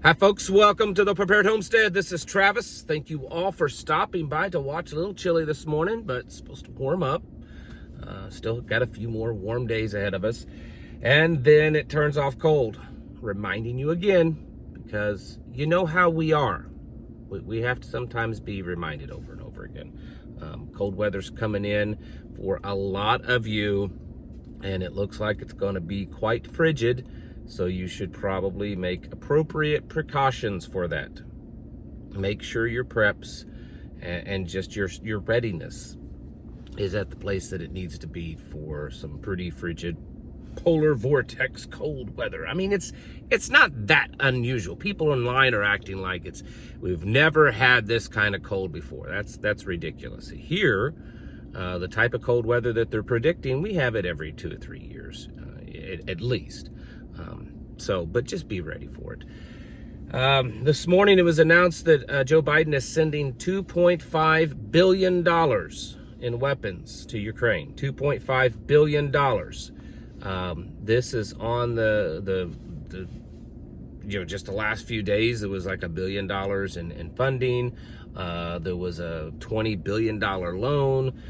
Hi folks, welcome to the Prepared Homestead. This is Travis. Thank you all for stopping by to watch. A little chilly this morning, but it's supposed to warm up. Still got a few more warm days ahead of us. And then it turns off cold. Reminding you again, because you know how we are. We have to sometimes be reminded over and over again. Cold weather's coming in for a lot of you, and it looks like it's going to be quite frigid. So you should probably make appropriate precautions for that. Make sure your preps and just your readiness is at the place that it needs to be for some pretty frigid polar vortex cold weather. I mean, it's not that unusual. People online are acting like we've never had this kind of cold before. That's ridiculous. Here, the type of cold weather that they're predicting, we have it every 2 or 3 years, at least. But just be ready for it. This morning it was announced that Joe Biden is sending $2.5 billion in weapons to Ukraine. $2.5 billion. This is on the just the last few days. It was like $1 billion in funding. There was a $20 billion loan.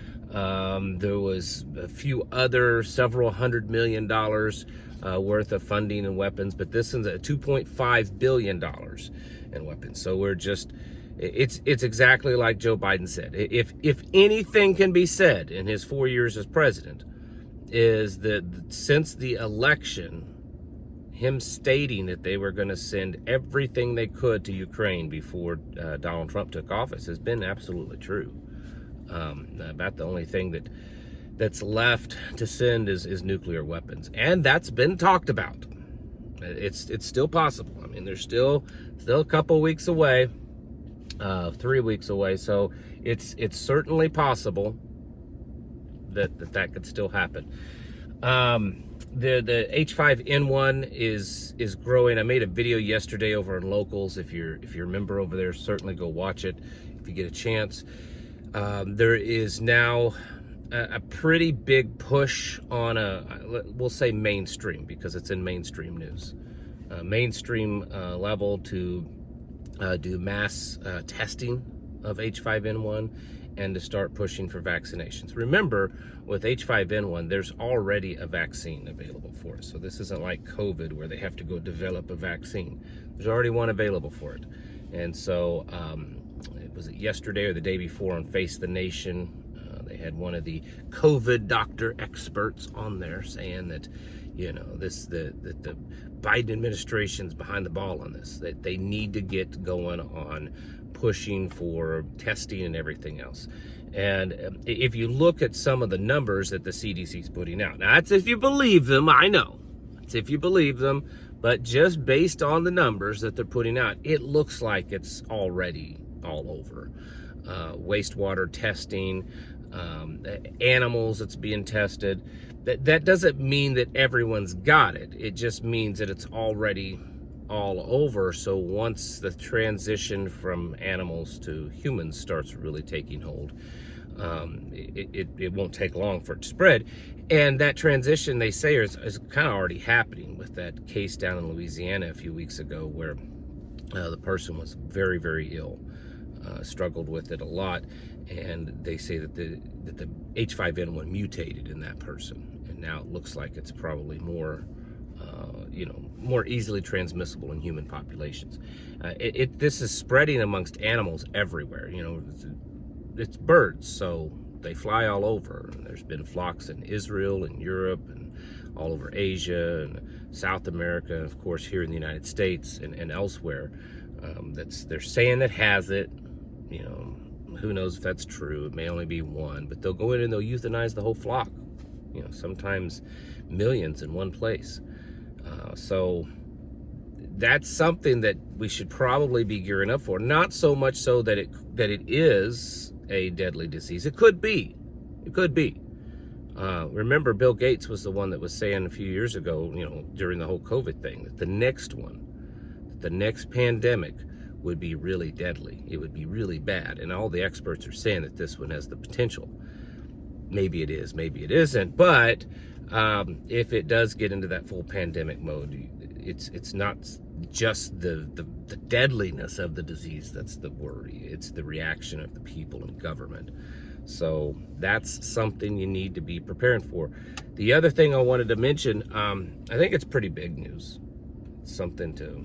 There was a few other several $100 million worth of funding and weapons, but this is at $2.5 billion in weapons. So it's exactly like Joe Biden said. If anything can be said in his 4 years as president, is that since the election, him stating that they were going to send everything they could to Ukraine before Donald Trump took office has been absolutely true. About the only thing that's left to send is nuclear weapons, and that's been talked about. It's still possible. I mean, there's still a couple weeks away, 3 weeks away, so it's certainly possible that could still happen. The H5N1 is growing. I made a video yesterday over on Locals. If you're a member over there, certainly go watch it if you get a chance. There is now a pretty big push on we'll say mainstream, because it's in mainstream news, mainstream level to do mass testing of H5N1 and to start pushing for vaccinations. Remember, with H5N1, there's already a vaccine available for it. So this isn't like COVID where they have to go develop a vaccine. There's already one available for it. And so was it yesterday or the day before on Face the Nation? They had one of the COVID doctor experts on there saying that, that the Biden administration's behind the ball on this, that they need to get going on pushing for testing and everything else. And if you look at some of the numbers that the CDC's putting out, now that's if you believe them, I know. It's if you believe them, but just based on the numbers that they're putting out, it looks like it's already all over. Wastewater testing, animals that's being tested. That doesn't mean that everyone's got it. It just means that it's already all over. So once the transition from animals to humans starts really taking hold, it won't take long for it to spread. And that transition, they say, is kind of already happening with that case down in Louisiana a few weeks ago where the person was very, very ill. Struggled with it a lot, and they say that the H5N1 mutated in that person, and now it looks like it's probably more easily transmissible in human populations. This is spreading amongst animals everywhere. It's birds, so they fly all over. And there's been flocks in Israel and Europe and all over Asia and South America, and of course here in the United States and elsewhere. They're saying it has it. Who knows if that's true? It may only be one, but they'll go in and they'll euthanize the whole flock. Sometimes millions in one place. So that's something that we should probably be gearing up for. Not so much so that it is a deadly disease. It could be. Remember, Bill Gates was the one that was saying a few years ago, during the whole COVID thing, that the next pandemic would be really deadly. It would be really bad. And all the experts are saying that this one has the potential. Maybe it is, maybe it isn't. But if it does get into that full pandemic mode, it's not just the deadliness of the disease that's the worry. It's the reaction of the people and government. So that's something you need to be preparing for. The other thing I wanted to mention, I think it's pretty big news. It's something to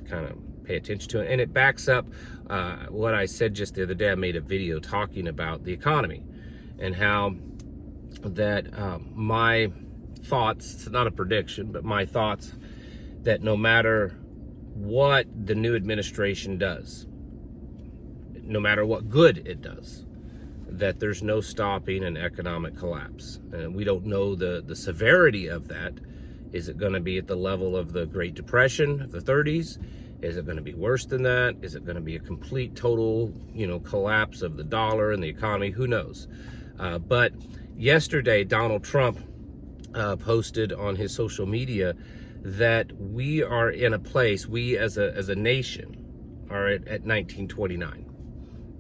kind of pay attention to, and it backs up what I said just the other day. I made a video talking about the economy and how that my thoughts, it's not a prediction, but my thoughts that no matter what the new administration does, no matter what good it does, that there's no stopping an economic collapse. And we don't know the severity of that. Is it going to be at the level of the Great Depression of the 30s? Is it going to be worse than that? Is it going to be a complete, total, collapse of the dollar and the economy? Who knows? But yesterday, Donald Trump posted on his social media that we are in a place, we as a nation are at 1929.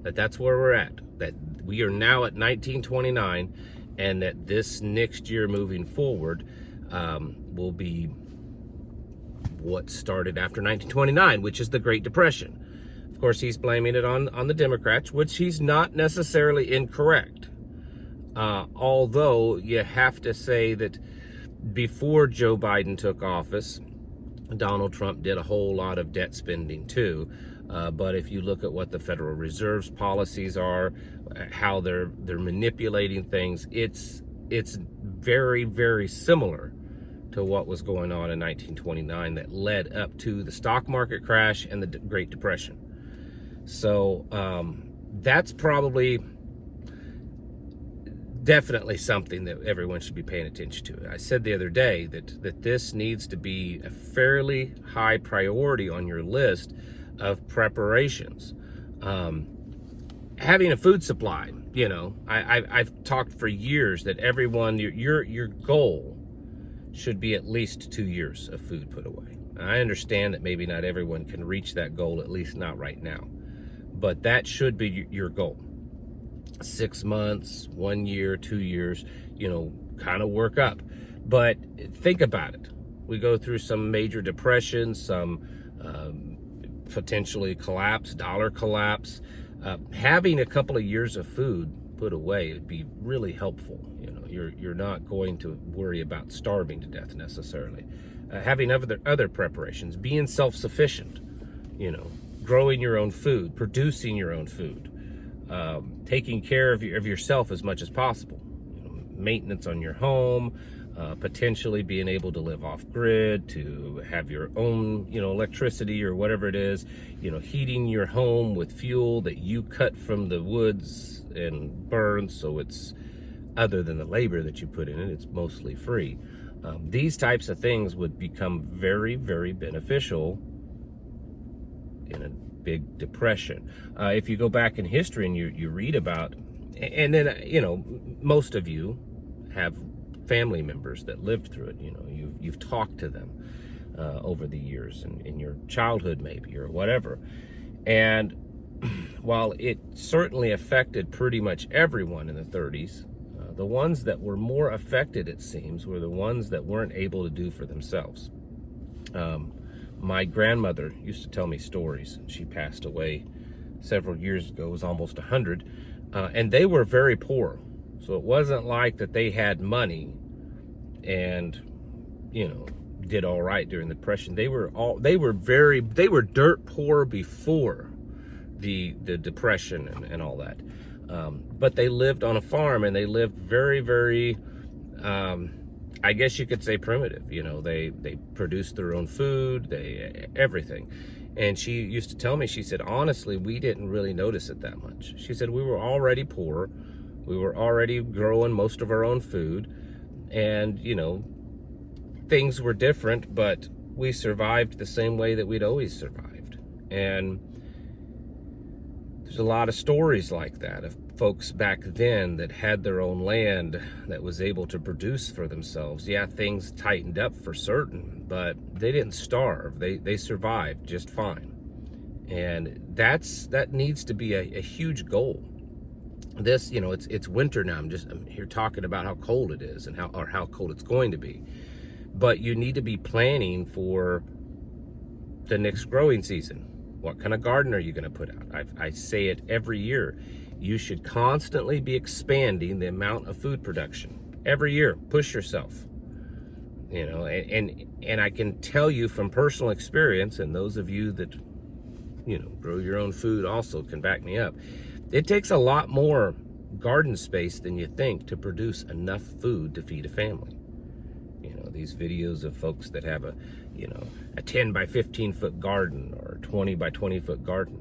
That's where we're at. That we are now at 1929, and that this next year moving forward will be what started after 1929, which is the Great Depression. Of course, he's blaming it on the Democrats, which he's not necessarily incorrect. Although you have to say that before Joe Biden took office, Donald Trump did a whole lot of debt spending too. But if you look at what the Federal Reserve's policies are, how they're manipulating things, it's very, very similar to what was going on in 1929 that led up to the stock market crash and the Great Depression. So that's probably definitely something that everyone should be paying attention to. I said the other day that this needs to be a fairly high priority on your list of preparations. Having a food supply, I've talked for years that everyone, your goal should be at least 2 years of food put away. I understand that maybe not everyone can reach that goal, at least not right now, but that should be your goal. 6 months, 1 year, 2 years, kind of work up. But think about it. We go through some major depressions, some potentially collapse, dollar collapse. Having a couple of years of food put away would be really helpful. You're not going to worry about starving to death necessarily. Having other preparations, being self-sufficient, growing your own food, producing your own food, taking care of yourself as much as possible. Maintenance on your home, potentially being able to live off grid, to have your own, electricity or whatever it is, heating your home with fuel that you cut from the woods and burn, so it's, other than the labor that you put in it, it's mostly free. These types of things would become very, very beneficial in a big depression. If you go back in history and you read about, and then, most of you have family members that lived through it. You've talked to them over the years, in your childhood maybe, or whatever. And while it certainly affected pretty much everyone in the 30s, the ones that were more affected, it seems, were the ones that weren't able to do for themselves. My grandmother used to tell me stories. She passed away several years ago, was almost 100, and they were very poor. So it wasn't like that they had money and, did all right during the Depression. They were dirt poor before the Depression and all that. But they lived on a farm, and they lived very, very, I guess you could say primitive. They produced their own food, everything. And she used to tell me, she said, honestly, we didn't really notice it that much. She said, we were already poor. We were already growing most of our own food, and, things were different, but we survived the same way that we'd always survived. And there's a lot of stories like that of folks back then that had their own land that was able to produce for themselves. Yeah, things tightened up for certain, but they didn't starve. They survived just fine. And that needs to be a huge goal. This, it's winter now. I'm here talking about how cold it is and how cold it's going to be. But you need to be planning for the next growing season. What kind of garden are you going to put out? I say it every year. You should constantly be expanding the amount of food production. Every year, push yourself. You know, and I can tell you from personal experience, and those of you that, you know, grow your own food also can back me up. It takes a lot more garden space than you think to produce enough food to feed a family. You know, these videos of folks that have a, you know, a 10 by 15 foot garden or 20 by 20 foot garden.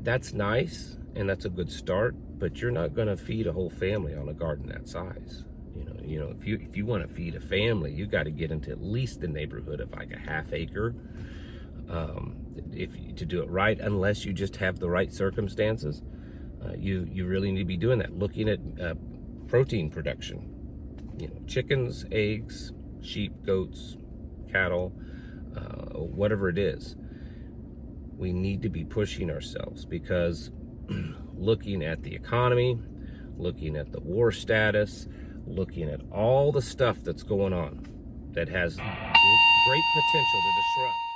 That's nice and that's a good start, but you're not going to feed a whole family on a garden that size. You know, if you want to feed a family, you got to get into at least the neighborhood of like a ½ acre. To do it right, unless you just have the right circumstances, you really need to be doing that. Looking at protein production, you know, chickens, eggs, sheep, goats, cattle, whatever it is. We need to be pushing ourselves because looking at the economy, looking at the war status, looking at all the stuff that's going on that has great potential to disrupt